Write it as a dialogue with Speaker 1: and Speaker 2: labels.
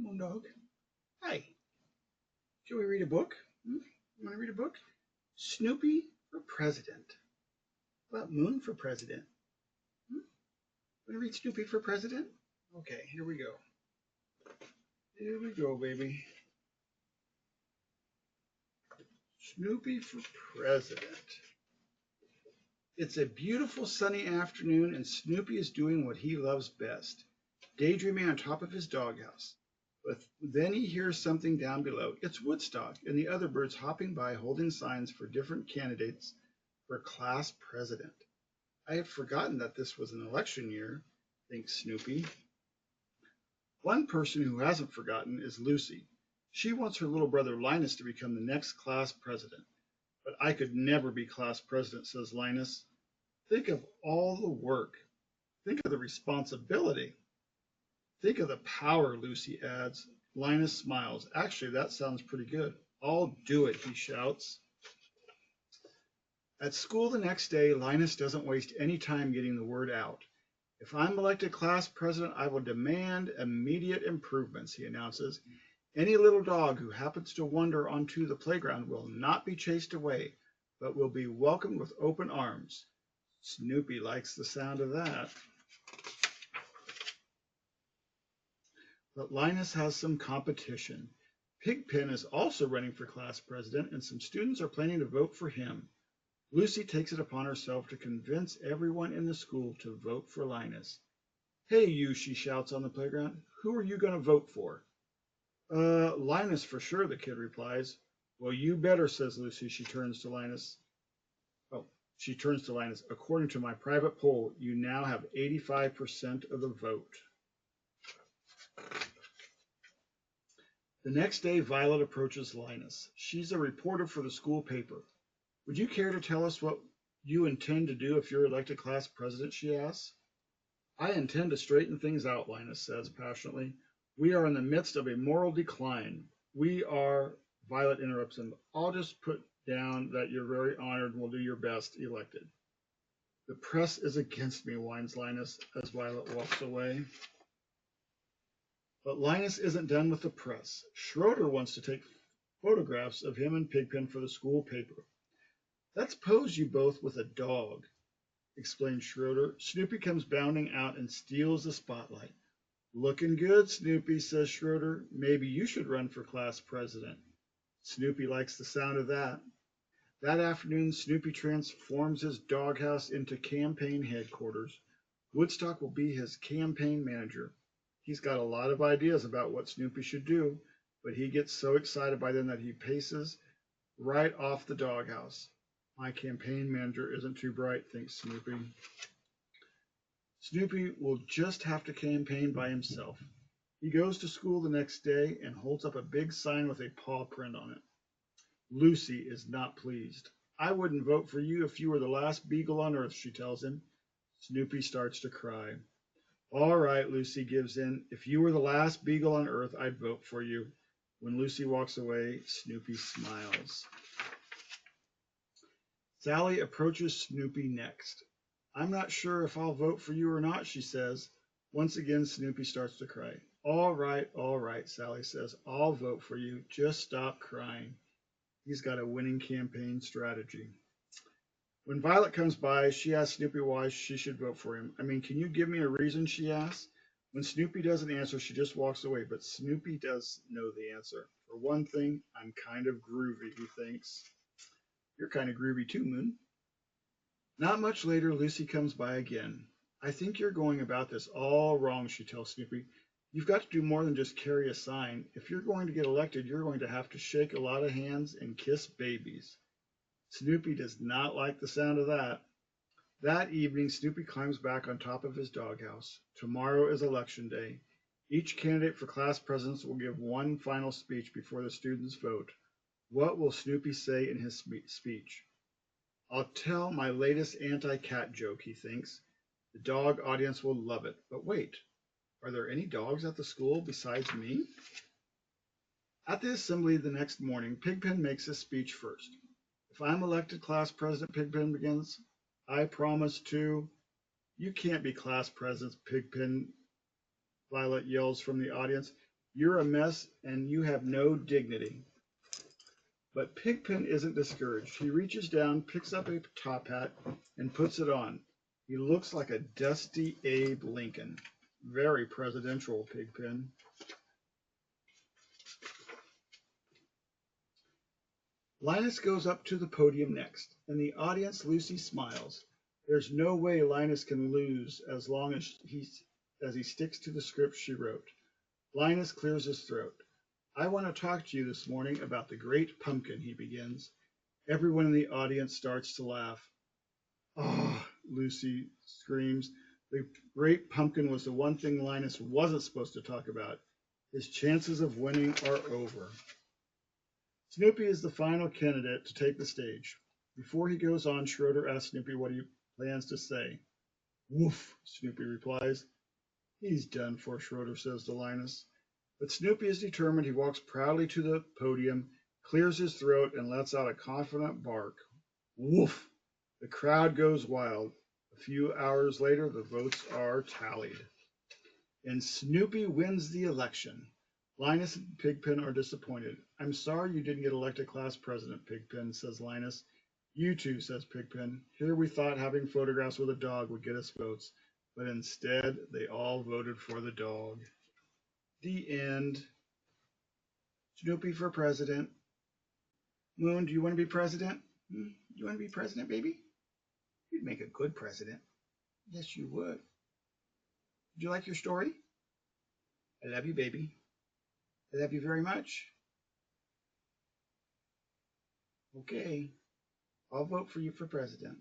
Speaker 1: Moondog. Hi. Shall we read a book? You want to read a book? Snoopy for President. How about Moon for President? Hmm? Want to read Snoopy for President? Okay, here we go. Here we go, baby. Snoopy for President. It's a beautiful sunny afternoon, and Snoopy is doing what he loves best, daydreaming on top of his doghouse. But then he hears something down below. It's Woodstock and the other birds hopping by holding signs for different candidates for class president. I had forgotten that this was an election year, thinks Snoopy. One person who hasn't forgotten is Lucy. She wants her little brother Linus to become the next class president. But I could never be class president, says Linus. Think of all the work. Think of the responsibility. Think of the power, Lucy adds. Linus smiles. Actually, that sounds pretty good. I'll do it, he shouts. At school the next day, Linus doesn't waste any time getting the word out. If I'm elected class president, I will demand immediate improvements, he announces. Any little dog who happens to wander onto the playground will not be chased away, but will be welcomed with open arms. Snoopy likes the sound of that. But Linus has some competition. Pigpen is also running for class president, and some students are planning to vote for him. Lucy takes it upon herself to convince everyone in the school to vote for Linus. Hey, you, she shouts on the playground. Who are you going to vote for? Linus for sure, the kid replies. Well, you better, says Lucy. She turns to Linus. According to my private poll, you now have 85% of the vote. The next day, Violet approaches Linus. She's a reporter for the school paper. Would you care to tell us what you intend to do if you're elected class president, she asks. I intend to straighten things out, Linus says passionately. We are in the midst of a moral decline. Violet interrupts him. I'll just put down that you're very honored and will do your best, elected. The press is against me, whines Linus as Violet walks away. But Linus isn't done with the press. Schroeder wants to take photographs of him and Pigpen for the school paper. Let's pose you both with a dog, explains Schroeder. Snoopy comes bounding out and steals the spotlight. Looking good, Snoopy, says Schroeder. Maybe you should run for class president. Snoopy likes the sound of that. That afternoon, Snoopy transforms his doghouse into campaign headquarters. Woodstock will be his campaign manager. He's got a lot of ideas about what Snoopy should do, but he gets so excited by them that he paces right off the doghouse. My campaign manager isn't too bright, thinks Snoopy. Snoopy will just have to campaign by himself. He goes to school the next day and holds up a big sign with a paw print on it. Lucy is not pleased. I wouldn't vote for you if you were the last beagle on earth, she tells him. Snoopy starts to cry. All right, Lucy gives in. If you were the last beagle on earth, I'd vote for you. When Lucy walks away, Snoopy smiles. Sally approaches Snoopy next. I'm not sure if I'll vote for you or not, she says. Once again, Snoopy starts to cry. All right, Sally says. I'll vote for you. Just stop crying. He's got a winning campaign strategy. When Violet comes by, she asks Snoopy why she should vote for him. I mean, can you give me a reason, she asks. When Snoopy doesn't answer, she just walks away, but Snoopy does know the answer. For one thing, I'm kind of groovy, he thinks. You're kind of groovy too, Moon. Not much later, Lucy comes by again. I think you're going about this all wrong, she tells Snoopy. You've got to do more than just carry a sign. If you're going to get elected, you're going to have to shake a lot of hands and kiss babies. Snoopy does not like the sound of that. That evening, Snoopy climbs back on top of his doghouse. Tomorrow is election day. Each candidate for class presidents will give one final speech before the students vote. What will Snoopy say in his speech? I'll tell my latest anti-cat joke, he thinks. The dog audience will love it. But wait, are there any dogs at the school besides me? At the assembly the next morning, Pigpen makes his speech first. If I'm elected class president, Pigpen begins, I promise to... You can't be class president, Pigpen, Violet yells from the audience. You're a mess and you have no dignity. But Pigpen isn't discouraged. He reaches down, picks up a top hat, and puts it on. He looks like a dusty Abe Lincoln. Very presidential, Pigpen. Linus goes up to the podium next. In the audience, Lucy smiles. There's no way Linus can lose as long as he sticks to the script she wrote. Linus clears his throat. I want to talk to you this morning about the great pumpkin, he begins. Everyone in the audience starts to laugh. Oh, Lucy screams. The great pumpkin was the one thing Linus wasn't supposed to talk about. His chances of winning are over. Snoopy is the final candidate to take the stage. Before he goes on, Schroeder asks Snoopy what he plans to say. Woof, Snoopy replies. He's done for, Schroeder says to Linus. But Snoopy is determined. He walks proudly to the podium, clears his throat, and lets out a confident bark. Woof! The crowd goes wild. A few hours later, the votes are tallied. And Snoopy wins the election. Linus and Pigpen are disappointed. I'm sorry you didn't get elected class president, Pigpen, says Linus. You too, says Pigpen. Here we thought having photographs with a dog would get us votes, but instead they all voted for the dog. The end. Snoopy for president. Moon, do you want to be president? You want to be president, baby? You'd make a good president. Yes, you would. Did you like your story? I love you, baby. I love you very much. Okay, I'll vote for you for president.